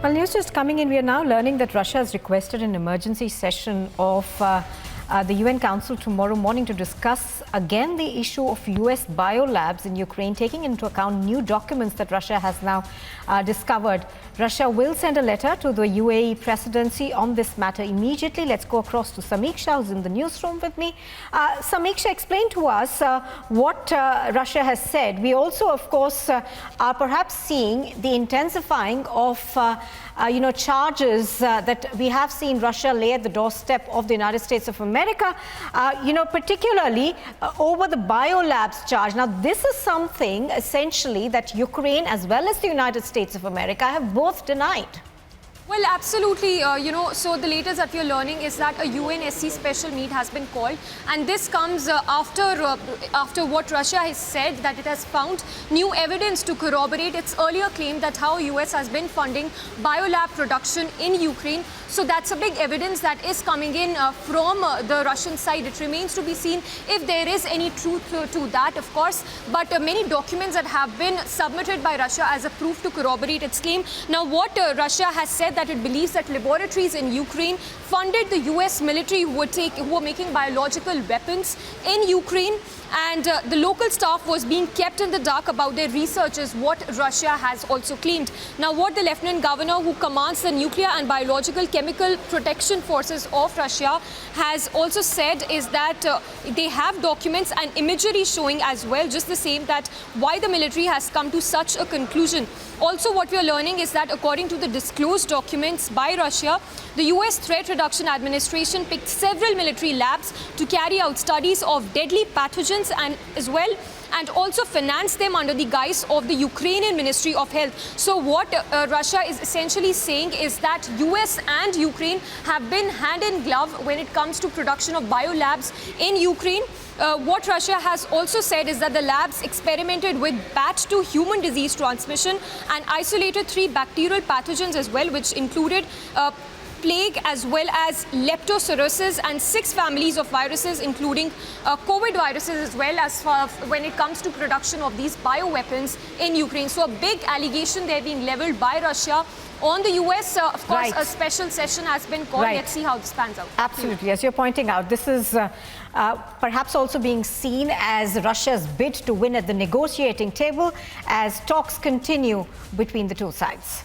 Well, news just coming in, we are now learning that Russia has requested an emergency session of the UN Council tomorrow morning to discuss again the issue of US Biolabs in Ukraine, taking into account new documents that Russia has now discovered. Russia will send a letter to the UAE presidency on this matter immediately. Let's go across to Samiksha, who's in the newsroom with me. Samiksha, explain to us what Russia has said. We also, of course, are perhaps seeing the intensifying of charges that we have seen Russia lay at the doorstep of the United States of America, particularly over the Biolabs charge. Now, this is something essentially that Ukraine as well as the United States of America have both denied. Well, absolutely. So the latest that we are learning is that a UNSC special meet has been called, and this comes after what Russia has said, that it has found new evidence to corroborate its earlier claim that how US has been funding biolab production in Ukraine. So that's a big evidence that is coming in from the Russian side. It remains to be seen if there is any truth to that, of course. But many documents that have been submitted by Russia as a proof to corroborate its claim. Now, what Russia has said that it believes that laboratories in Ukraine funded the US military who were making biological weapons in Ukraine, and the local staff was being kept in the dark about their research, is what Russia has also claimed. Now, what the Lieutenant Governor who commands the Nuclear and Biological Chemical Protection Forces of Russia has also said is that they have documents and imagery showing as well, just the same, that why the military has come to such a conclusion. Also, what we are learning is that according to the disclosed documents by Russia, the US Threat Reduction Administration picked several military labs to carry out studies of deadly pathogens and also finance them under the guise of the Ukrainian Ministry of Health. So what Russia is essentially saying is that US and Ukraine have been hand in glove when it comes to production of biolabs in Ukraine. What Russia has also said is that the labs experimented with bat-to-human disease transmission and isolated 3 bacterial pathogens as well, which included plague as well as leptospirosis and 6 families of viruses, including COVID viruses as well, as far when it comes to production of these bioweapons in Ukraine. So a big allegation there being leveled by Russia on the US. Of course, a special session has been called. Let's see how this pans out. Absolutely. As you're pointing out, this is perhaps also being seen as Russia's bid to win at the negotiating table as talks continue between the two sides.